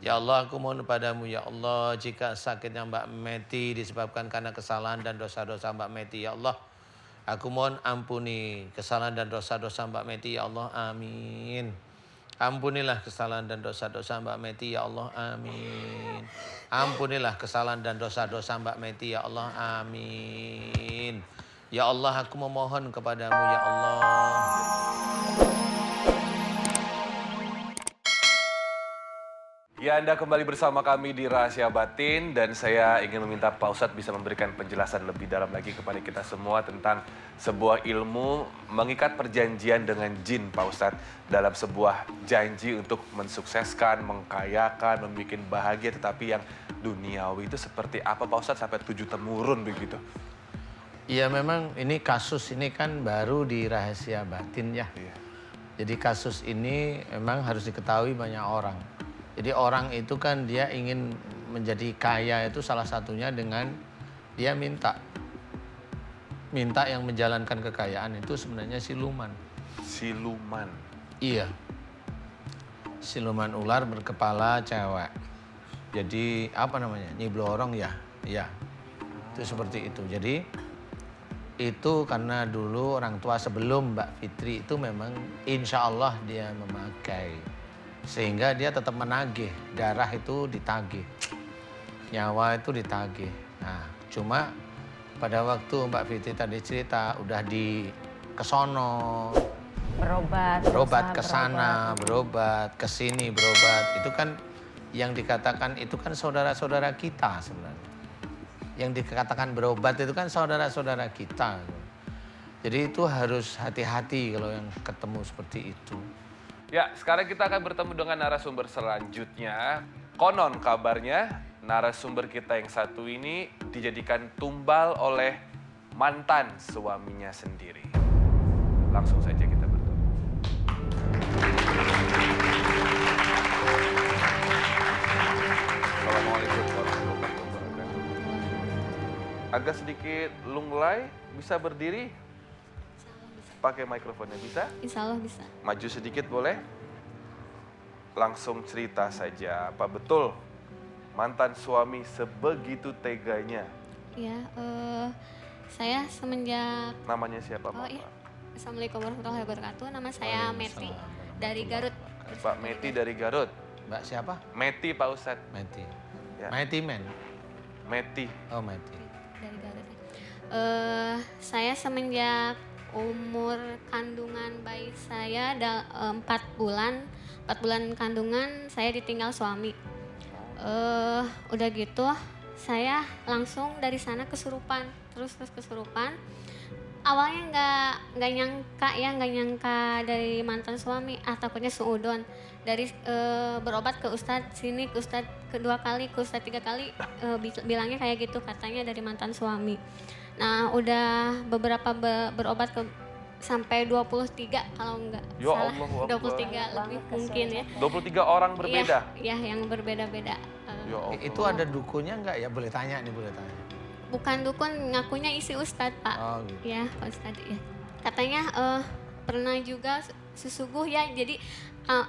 Ya Allah, aku mohon padamu ya Allah, jika sakitnya Mbak Meti disebabkan karena kesalahan dan dosa-dosa Mbak Meti ya Allah, aku mohon ampuni kesalahan dan dosa-dosa Mbak Meti ya Allah, amin. Ampunilah kesalahan dan dosa-dosa Mbak Meti ya Allah, amin. Ampunilah kesalahan dan dosa-dosa Mbak Meti ya Allah, amin. Ya Allah, aku memohon kepadamu ya Allah. Ya, Anda kembali bersama kami di Rahasia Batin dan saya ingin meminta Pak Ustadz bisa memberikan penjelasan lebih dalam lagi kepada kita semua tentang sebuah ilmu mengikat perjanjian dengan jin, Pak Ustadz, dalam sebuah janji untuk mensukseskan, mengkayakan, membuat bahagia, tetapi yang duniawi itu seperti apa, Pak Ustadz, sampai 7 temurun begitu? Ya memang ini kasus ini kan baru di Rahasia Batin ya. Iya. Jadi kasus ini memang harus diketahui banyak orang. Jadi orang itu kan dia ingin menjadi kaya itu salah satunya dengan dia minta yang menjalankan kekayaan itu sebenarnya siluman. Siluman. Iya. Siluman ular berkepala cewek. Jadi apa namanya? Nyi Blorong ya? Iya. Itu seperti itu. Jadi itu karena dulu orang tua sebelum Mbak Fitri itu memang insya Allah dia memakai. Sehingga dia tetap menagih, darah itu ditagih, nyawa itu ditagih. Nah, cuma pada waktu Mbak Fitri tadi cerita udah di kesono, berobat ke sana, berobat ke sini, berobat. Itu kan yang dikatakan itu kan saudara-saudara kita sebenarnya. Yang dikatakan berobat itu kan saudara-saudara kita. Jadi itu harus hati-hati kalau yang ketemu seperti itu. Ya, sekarang kita akan bertemu dengan narasumber selanjutnya. Konon kabarnya narasumber kita yang satu ini dijadikan tumbal oleh mantan suaminya sendiri. Langsung saja kita bertemu. Assalamualaikum warahmatullahi wabarakatuh. Agak sedikit lunglai, bisa berdiri? Pakai mikrofonnya bisa? Insya Allah bisa. Maju sedikit boleh? Langsung cerita saja, apa betul mantan suami sebegitu teganya? Ya, saya semenjak... Namanya siapa, Oh Pak? iya, Assalamualaikum warahmatullahi wabarakatuh. Nama saya Meti dari Garut. Pak Meti dari Garut. Mbak siapa? Meti, Pak Ustadz. Meti. Ya. Meti men. Meti. Oh Meti. Dari Garut. Saya semenjak umur kandungan bayi saya 4 bulan. 4 bulan kandungan saya ditinggal suami. Udah gitu saya langsung dari sana kesurupan. Terus kesurupan. Awalnya nggak nyangka dari mantan suami. Takutnya suudon. Dari berobat ke ustadz sini, ke ustadz kedua kali, ke ustadz 3 kali, bilangnya kayak gitu, katanya dari mantan suami. Nah, udah beberapa berobat ke sampai 23 kalau nggak Ya salah. Allah, 23 lebih mungkin ya. 23 orang berbeda? Iya, yang berbeda-beda. Ya Allah. Itu ada dukunnya nggak ya? Boleh tanya nih, boleh tanya. Bukan dukun, ngakunya isi ustadz, Pak. Oh gitu. Ya, Pak Ustadz ya. Katanya pernah juga sesuguh ya, jadi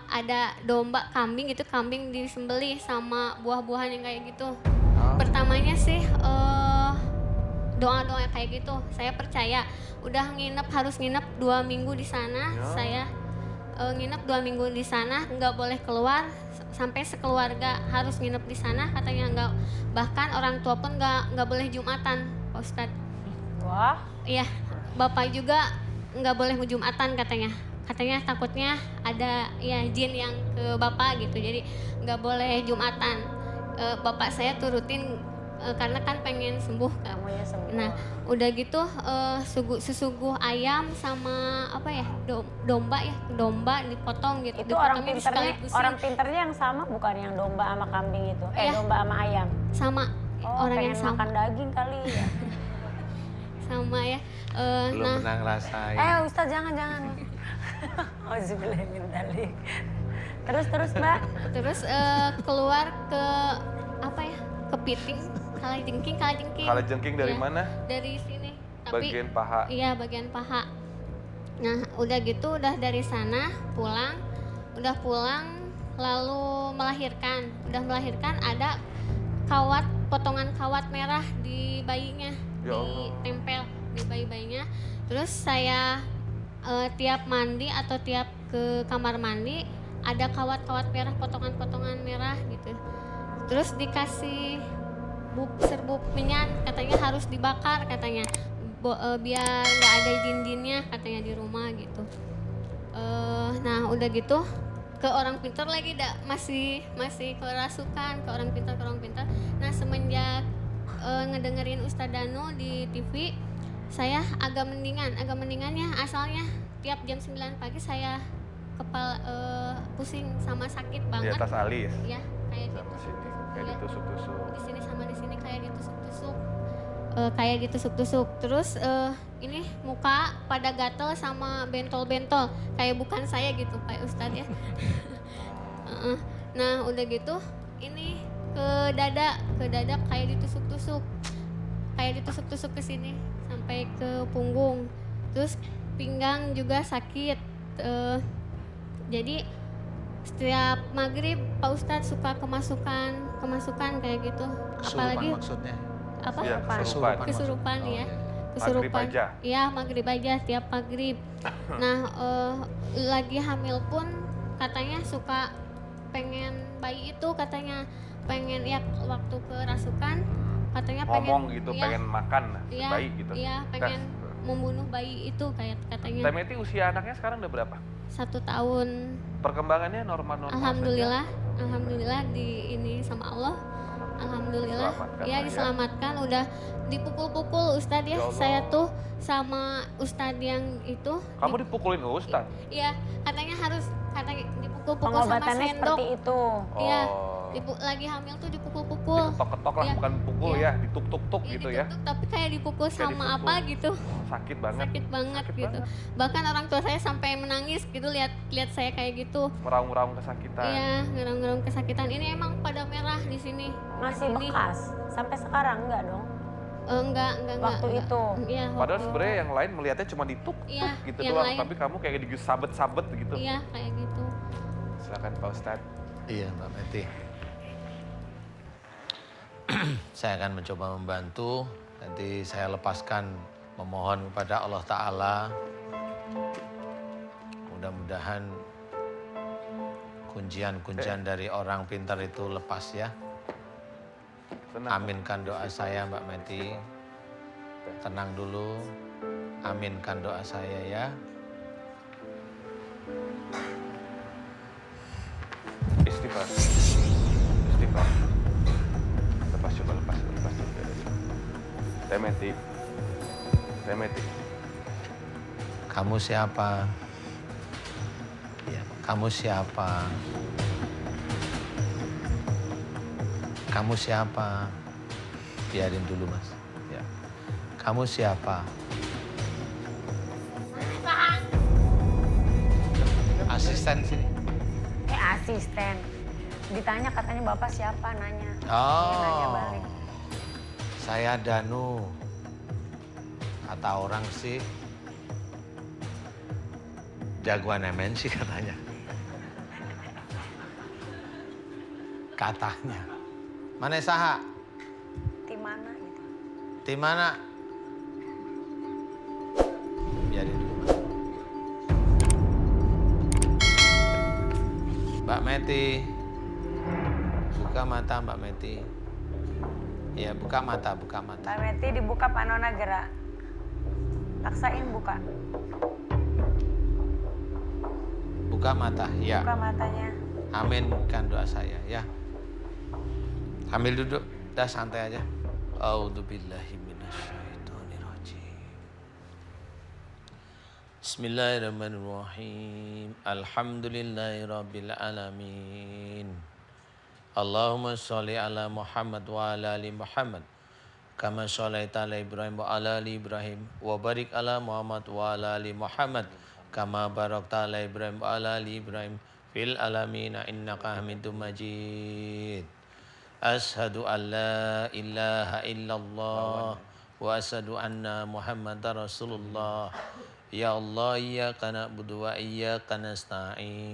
ada domba kambing gitu, kambing disembelih sama buah-buahan yang kayak gitu. Oh. Pertamanya sih doa-doa kayak gitu, saya percaya. Udah harus nginep 2 minggu di sana. Ya. Saya nginep 2 minggu di sana, nggak boleh keluar, sampai sekeluarga harus nginep di sana, katanya nggak, bahkan orang tua pun nggak boleh Jumatan, Pak Ustadz. Wah. Iya, bapak juga nggak boleh Jumatan katanya takutnya ada ya jin yang ke bapak gitu, jadi nggak boleh Jumatan. Bapak saya turutin karena kan pengen sembuh. Kamunya sembuh. Nah, udah gitu sesuguh ayam sama apa ya, domba dipotong gitu. Itu orang Dipotongnya pinternya, disekalikusin. orang pinternya yang sama bukan yang domba sama kambing itu. Iya. Domba sama ayam. Sama orang pengen yang sama. makan daging kali ya. Sama ya. Belum Nah, pernah ngerasain. Ustaz jangan. Auzubillahimindzalik. Terus Mbak. terus keluar ke apa ya, kepiting, kalajengking. Kalajengking dari Ya, mana? dari sini. Bagian paha. Iya, bagian paha. Nah, udah gitu, udah dari sana pulang lalu melahirkan. Udah melahirkan ada potongan kawat merah di bayinya, Ya Allah. ditempel di bayinya. Terus saya tiap mandi atau tiap ke kamar mandi ada kawat-kawat merah, potongan-potongan merah gitu. Terus dikasih serbuk minyak, katanya harus dibakar katanya, biar nggak ada jin-jinnya katanya di rumah gitu. Nah udah gitu ke orang pintar lagi masih kerasukan, ke orang pintar. Nah semenjak ngedengerin Ustadz Danu di TV, saya agak mendingannya. Asalnya tiap jam 9 pagi saya kepala pusing sama sakit Di banget. atas alis. Ya kayak Sama gitu. sini, kayak Iya. ditusuk-tusuk. Di sini sama di sini kayak ditusuk-tusuk. Terus ini muka pada gatel sama bentol-bentol, kayak bukan saya gitu Pak Ustadz ya. Nah udah gitu ini ke dada kayak ditusuk-tusuk ke sini sampai ke punggung. Terus pinggang juga sakit. Jadi setiap maghrib Pak Ustadz suka kemasukan kayak gitu. Apalagi Kesurupan maksudnya. apa? Iya, kesurupan. Kesurupan Oh, ya. iya. Kesurupan. Maghrib aja? Iya, maghrib aja tiap maghrib. Nah, lagi hamil pun katanya suka pengen bayi itu, katanya pengen ya waktu kerasukan katanya pengen Ngomong gitu, iya, pengen makan si iya, bayi gitu. Iya, pengen membunuh bayi itu katanya. Teh Meti usia anaknya sekarang udah berapa? 1 tahun. Perkembangannya normal-normal Alhamdulillah di ini sama Allah. Alhamdulillah. Diselamatkan Ya lah ya. diselamatkan, udah dipukul-pukul Ustadz ya. Ya Allah. Saya tuh sama Ustadz yang itu. Kamu dipukulin Ustaz? Iya, katanya dipukul-pukul sama Pengobatannya sendok. seperti itu. Iya. Oh. Lagi hamil tuh dipukul-pukul. Diketok-ketok lah, Iya. bukan pukul Iya. ya, dituk-tuk-tuk Iya, gitu ya. ditutup, tapi kayak dipukul Kayak sama dipukul. apa gitu. Sakit banget. Sakit banget Sakit gitu. banget. Bahkan orang tua saya sampai menangis gitu lihat saya kayak gitu. Meraung-meraung kesakitan. Iya, ngerang-ngerang kesakitan. Ini emang pada merah di sini. Masih Ini. bekas. Sampai sekarang enggak dong? Enggak. Waktu enggak. itu? Iya. Padahal waktu- sebenarnya yang lain melihatnya cuma dituk Iya, gitu yang doang, lain. tapi kamu kayak sabet-sabet gitu. Iya, kayak gitu. Silakan Pak Ustadz. Iya Mbak Meti. Saya akan mencoba membantu. Nanti saya lepaskan memohon kepada Allah Ta'ala. Mudah-mudahan kuncian dari orang pintar itu lepas ya. Tenang. Aminkan doa saya Mbak Meti. Tenang dulu. Aminkan doa saya ya. Istighfar. Lepas coba. Teh Meti. Kamu siapa? Ya, kamu siapa? Kamu siapa? Biarin dulu Mas. Ya. Kamu siapa? Asisten sini. Asisten. Ditanya katanya Bapak siapa, nanya. Dia nanya Oh, balik. saya Danu. Kata orang sih jagoan MNC katanya. Katanya. Mana saha? Di mana gitu. Di mana? Biarin dulu. Mbak Meti. Buka mata Mbak Meti. Ya, buka mata. Mbak Meti dibuka Pak Nona gerak. Paksain buka. Buka mata, ya. Buka matanya. Aminkan doa saya, ya. Ambil duduk, dah santai aja. A'udzubillahi minasyaitonirrajim. Bismillahirrahmanirrahim. Alhamdulillahirabbil alamin. Allahumma sholli ala Muhammad wa ala ali Muhammad. Kama sholaita ala Ibrahim wa ala ali Ibrahim. Wa barik ala Muhammad wa ala ali Muhammad. Kama barakta ala Ibrahim wa ala ali Ibrahim. Fil alamina innaka hamidum majid. Ashadu an la ilaha illallah. Wa ashadu anna Muhammadar Rasulullah. Ya Allah, iyyaka na'budu wa iyyaka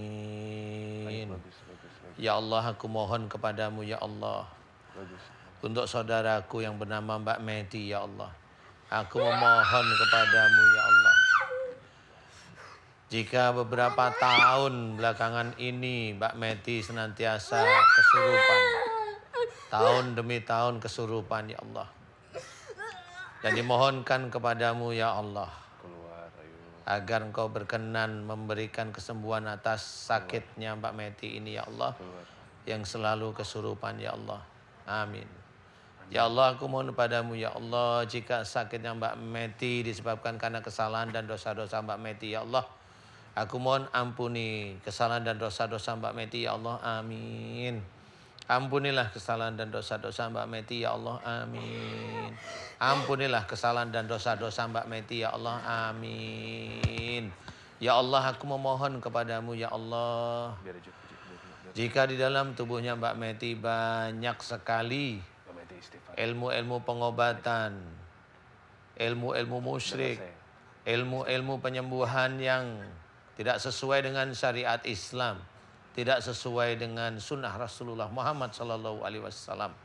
nasta'in. Bagus. Ya Allah, aku mohon kepadamu ya Allah. Untuk saudaraku yang bernama Mbak Meti ya Allah. Aku memohon kepadamu ya Allah. Jika beberapa tahun belakangan ini Mbak Meti senantiasa kesurupan. Tahun demi tahun kesurupan ya Allah. Dan dimohonkan kepadamu ya Allah. Agar engkau berkenan memberikan kesembuhan atas sakitnya Mbak Meti ini ya Allah. Yang selalu kesurupan ya Allah. Amin. Ya Allah, aku mohon padamu ya Allah. Jika sakitnya Mbak Meti disebabkan karena kesalahan dan dosa-dosa Mbak Meti ya Allah. Aku mohon ampuni kesalahan dan dosa-dosa Mbak Meti ya Allah. Amin. Ampunilah kesalahan dan dosa-dosa Mbak Meti ya Allah. Amin. Ampunilah kesalahan dan dosa-dosa Mbak Meti ya Allah. Amin. Ya Allah, aku memohon kepadamu ya Allah. Jika di dalam tubuhnya Mbak Meti banyak sekali ilmu-ilmu pengobatan, ilmu-ilmu musyrik, ilmu-ilmu penyembuhan yang tidak sesuai dengan syariat Islam, tidak sesuai dengan sunnah Rasulullah Muhammad sallallahu alaihi wasallam.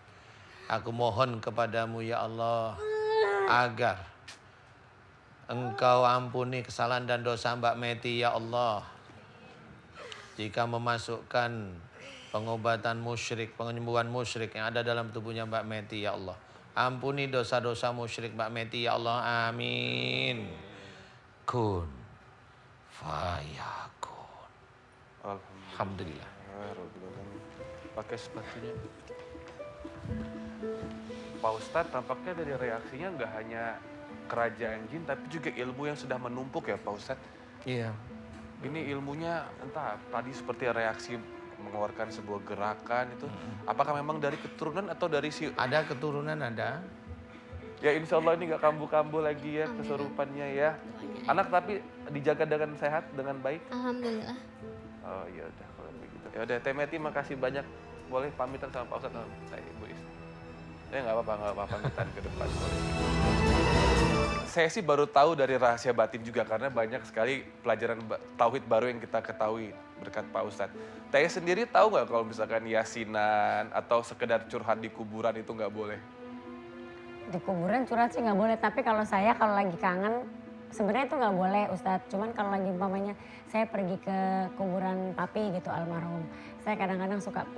Aku mohon kepadamu ya Allah agar Engkau ampuni kesalahan dan dosa Mbak Meti ya Allah. Jika memasukkan pengobatan musyrik, penyembuhan musyrik yang ada dalam tubuhnya Mbak Meti ya Allah. Ampuni dosa-dosa musyrik Mbak Meti ya Allah. Amin. Kun fayakun. Alhamdulillah. Pakai sepatunya. Pak Ustadz, tampaknya dari reaksinya nggak hanya kerajaan jin, tapi juga ilmu yang sudah menumpuk ya Pak Ustadz. Iya. Ini ilmunya entah tadi seperti reaksi mengeluarkan sebuah gerakan itu. Apakah memang dari keturunan atau dari si... Ada keturunan ada. Ya insya Allah ini nggak kambuh-kambuh lagi ya kesurupannya ya. Anak tapi dijaga dengan sehat, dengan baik. Alhamdulillah. Oh iya udah kalau begitu. Ya udah Teh Meti makasih banyak. Boleh pamitan sama Pak Ustadz. Saya Ibu Is. Ya nggak apa-apa pamitan ke depan. Saya sih baru tahu dari rahasia batin juga karena banyak sekali pelajaran tauhid baru yang kita ketahui berkat Pak Ustadz. Teh sendiri tahu nggak kalau misalkan yasinan atau sekedar curhat di kuburan itu nggak boleh? Di kuburan curhat sih nggak boleh, tapi kalau saya kalau lagi kangen sebenarnya itu nggak boleh Ustadz. Cuman kalau lagi umpamanya saya pergi ke kuburan papi gitu almarhum, saya kadang-kadang suka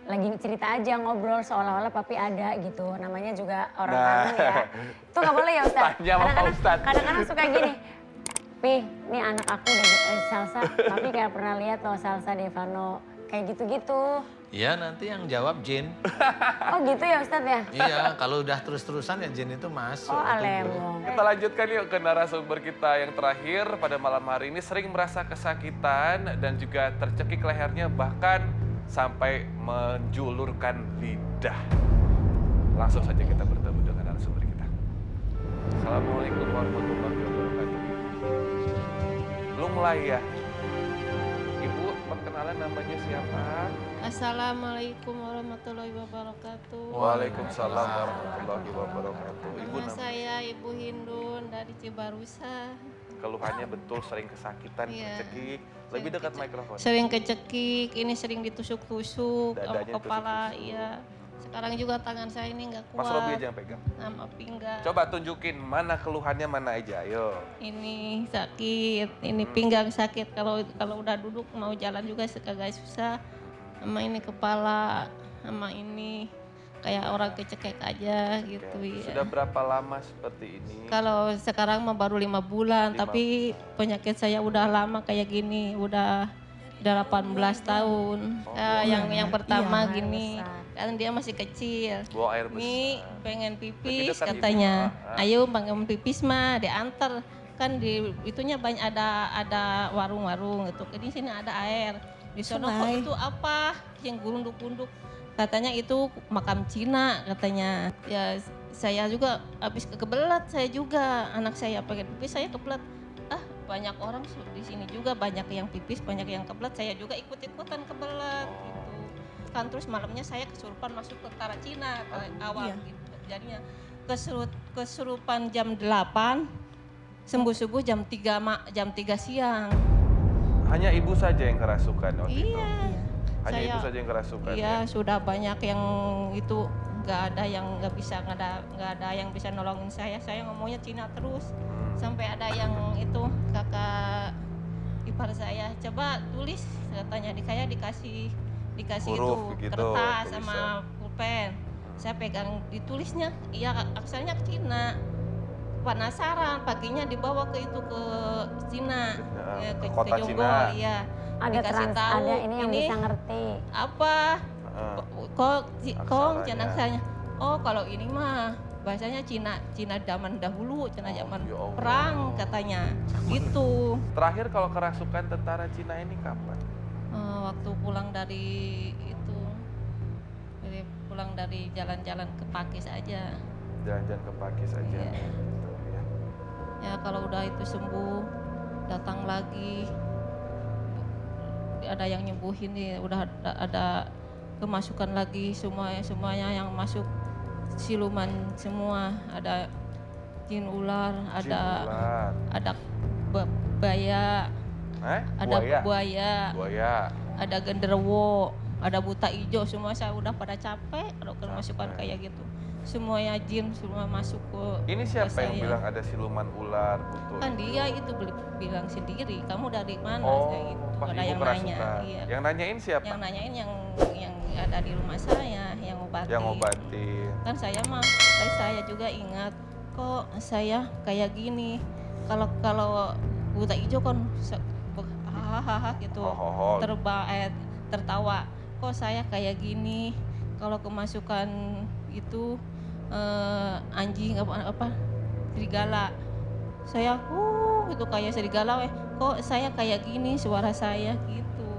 lagi cerita aja ngobrol seolah-olah papi ada gitu. Namanya juga orang kangen ya. Itu nggak boleh ya Ustadz. Tanya sama Pak Ustadz. Kadang-kadang suka gini, ini anak aku udah Salsa, papi kayak pernah lihat loh Salsa Devano kayak gitu-gitu. Ya nanti yang jawab jin. Oh gitu ya Ustadz ya? Iya, kalau udah terus-terusan ya jin itu masuk. Oh alemong. Kita lanjutkan yuk ke narasumber kita yang terakhir pada malam hari ini. Sering merasa kesakitan dan juga tercekik lehernya bahkan sampai menjulurkan lidah. Langsung saja kita bertemu dengan narasumber kita. Assalamualaikum warahmatullahi wabarakatuh. Belum mulai ya? Ibu perkenalan namanya siapa? Assalamualaikum warahmatullahi wabarakatuh. Waalaikumsalam warahmatullahi wabarakatuh. Ibu Nama saya Ibu Hindun dari Cibarusa. keluhannya betul sering kesakitan, Iya. kecekik. Lebih dekat mikrofon. Sering kecekik, ini sering ditusuk-tusuk, Dadanya kepala, tusuk-tusuk. iya. Sekarang juga tangan saya ini nggak Mas Robi kuat, aja yang pegang. sama pinggang. Coba tunjukin mana keluhannya mana aja, ayo. Ini sakit, ini pinggang sakit. Kalau udah duduk mau jalan juga agak susah. Sama ini kepala, sama ini kayak orang kecekek aja gitu ya. Sudah berapa lama seperti ini? Kalau sekarang mah baru 5 bulan, 5 tapi penyakit saya udah lama kayak gini, udah 18 tahun. Yang pertama Iya, gini, besar. kan dia masih kecil. Buang air Ini besar. pengen Lebih pipis dekat, Ibu. katanya. Ah. Ayo pengen pipis mah diantar. Kan di itunya banyak ada warung-warung gitu. Di sini ada air. Di sono kok itu apa yang gunduk-gunduk? Katanya itu makam Cina katanya. Ya saya juga habis kebelet, saya juga anak saya pengen pipis saya kebelet. Banyak orang di sini juga banyak yang pipis, banyak yang kebelet, saya juga ikut-ikutan kebelet gitu. Kan terus malamnya saya kesurupan masuk ke tentara Cina awal gitu. Jadinya kesurupan jam 8, sembuh subuh jam 3 siang. Hanya ibu saja yang kerasukan waktu itu. Iya. Hanya saya, ibu saja yang kerasukan iya, ya? sudah banyak yang itu nggak ada yang nggak ada yang bisa nolongin saya. Saya ngomongnya Cina terus. Sampai ada yang itu kakak ipar saya, coba tulis katanya kayak dikasih Huruf itu gitu, kertas tulisan. sama pulpen. Saya pegang ditulisnya, iya aksarnya Cina. Penasaran, paginya dibawa ke itu ke Cina, Ke kota Jonggol, Cina. iya. Ada Dikasih tahu ada ini yang bisa ngerti. apa Heeh. kok Aksaranya. Cina aksaranya. Oh kalau ini mah bahasanya Cina zaman dahulu, Cina Oh, zaman ya Allah. perang katanya gitu. Terakhir kalau kerasukan tentara Cina ini kapan? Waktu pulang dari itu, pulang dari jalan-jalan ke Pakis aja. Jalan-jalan ke Pakis aja. Iya. Gitu, ya. Ya kalau udah itu sembuh, datang lagi, ada yang nyembuhin nih, udah ada kemasukan lagi semuanya yang masuk siluman semua, ada jin ular, Jin ular. ada buaya, ada buaya, ada genderuwo, ada buta hijau, semua saya udah pada capek kalau kemasukan kayak gitu. Semuanya jin semua masuk ke Ini siapa yang saya. bilang ada siluman ular, butuh? Kan dia itu bilang sendiri, kamu dari mana? Oh, Kayak gitu. pas Ada ibu yang kerasukan. nanya, iya. Yang nanyain siapa? Yang nanyain yang ada di rumah saya, yang obatin. Yang obatin. Kan saya juga ingat, kok saya kayak gini. Kalau buta hijau kan hahaha gitu, Hohoho. tertawa. Kok saya kayak gini? Kalau kemasukan itu anjing apa serigala, saya itu kayak serigala kok saya kayak gini suara saya gitu.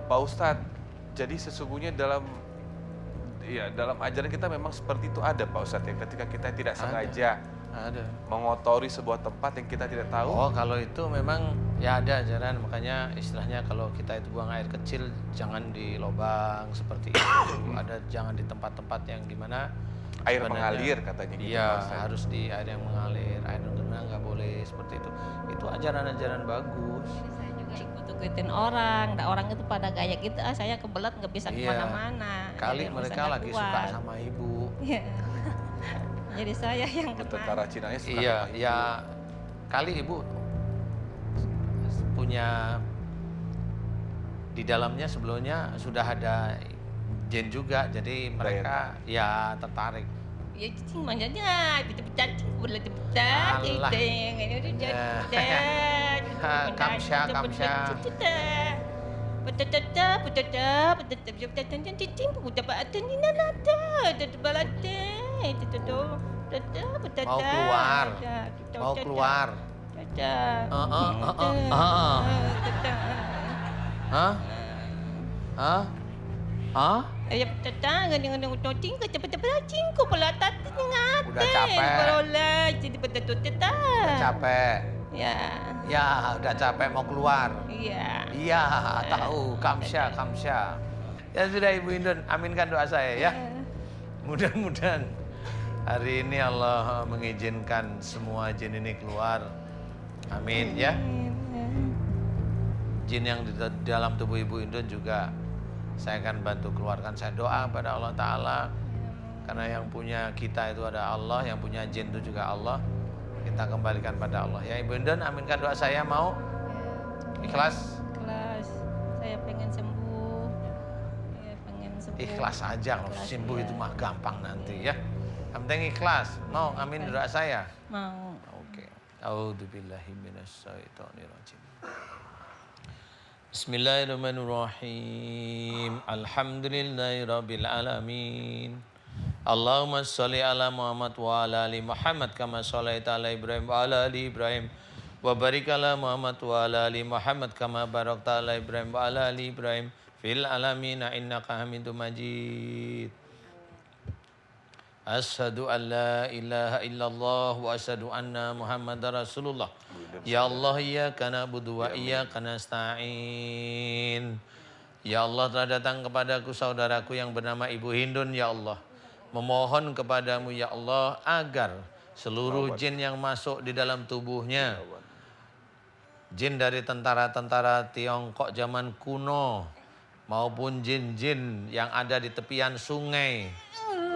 Pak Ustadz, jadi sesungguhnya dalam ajaran kita memang seperti itu ada Pak Ustadz ya, ketika kita tidak sengaja Ada. mengotori sebuah tempat yang kita tidak tahu. Oh, kalau itu memang ya ada ajaran, makanya istilahnya kalau kita itu buang air kecil jangan di lubang seperti itu. Ada jangan di tempat-tempat yang dimana Air sebenarnya- mengalir katanya gitu, Iya, Pak Ustadz. harus di air yang mengalir, air yang genang nggak boleh seperti itu. Itu ajaran-ajaran bagus. Saya juga ikut-ikutin orang, orang itu pada gaya gitu, saya kebelet nggak bisa Iya. kemana-mana. Kali Jadi mereka nggak lagi kuat. suka sama ibu. Iya. Jadi saya yang Tentara kena. Cina suka Iya, sama ya kali ibu punya di dalamnya sebelumnya sudah ada jin juga, jadi mereka ya tertarik. Ya cicing manjanya, cacing boleh cepat, Alah. ini udah Ya. jadi. Kamsha. Mau keluar. Hah? Hah? Hah? Udah capek. Ya, Ya, udah capek mau keluar. iya. Iya, tahu. Kamsha. Ya sudah Ibu Indun, aminkan doa saya ya. Mudah-mudahan hari ini Allah mengizinkan semua jin ini keluar. Amin ya. Jin yang di dalam tubuh Ibu Indun juga saya akan bantu keluarkan. Saya doa pada Allah Ta'ala. Karena yang punya kita itu ada Allah, yang punya jin itu juga Allah. Kita kembalikan pada Allah. Ya Ibu Indun, aminkan doa saya, mau? Ikhlas? Ikhlas. Saya pengen sembuh. Ya, pengen sembuh. Ikhlas aja, kalau Ikhlas, sembuh iya. itu mah gampang nanti ya. Yang penting ikhlas. Mau amin doa saya? Mau. Oke. A'udzubillahi minasyaitonirrajim. Bismillahirrahmanirrahim. Alhamdulillahirabbil alamin. Allahumma sholli ala Muhammad wa ala ali Muhammad kama shallaita ala Ibrahim wa ala ali Ibrahim wa barik ala Muhammad wa ala ali Muhammad kama barakta ala Ibrahim wa ala ali Ibrahim fil alamin innaka Hamidum Majid. Asyhadu an la ilaha illallah wa asyhadu anna Muhammadar Rasulullah. Ya Allah, iyyaka na'budu wa iyyaka nasta'in. Ya Allah, telah datang kepadaku saudaraku yang bernama Ibu Hindun, ya Allah. Memohon kepadamu ya Allah agar seluruh jin yang masuk di dalam tubuhnya, jin dari tentara-tentara Tiongkok zaman kuno, maupun jin-jin yang ada di tepian sungai,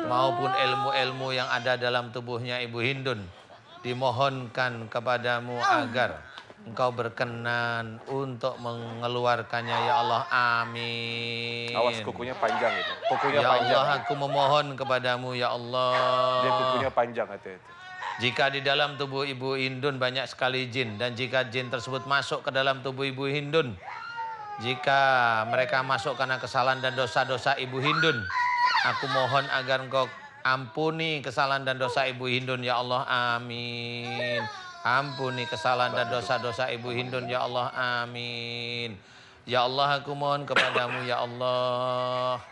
maupun ilmu-ilmu yang ada dalam tubuhnya Ibu Hindun, dimohonkan kepadamu agar Engkau berkenan untuk mengeluarkannya ya Allah, amin. Awas kukunya panjang itu. Kukunya Ya panjang. Allah, aku memohon kepadamu ya Allah. Dia kukunya panjang hati-hati. Jika di dalam tubuh Ibu Hindun banyak sekali jin, dan jika jin tersebut masuk ke dalam tubuh Ibu Hindun, jika mereka masuk karena kesalahan dan dosa-dosa Ibu Hindun, aku mohon agar Engkau ampuni kesalahan dan dosa Ibu Hindun ya Allah, amin. Ampuni kesalahan dan dosa-dosa Ibu Hindun ya Allah, amin. Ya Allah, aku mohon kepadamu ya Allah,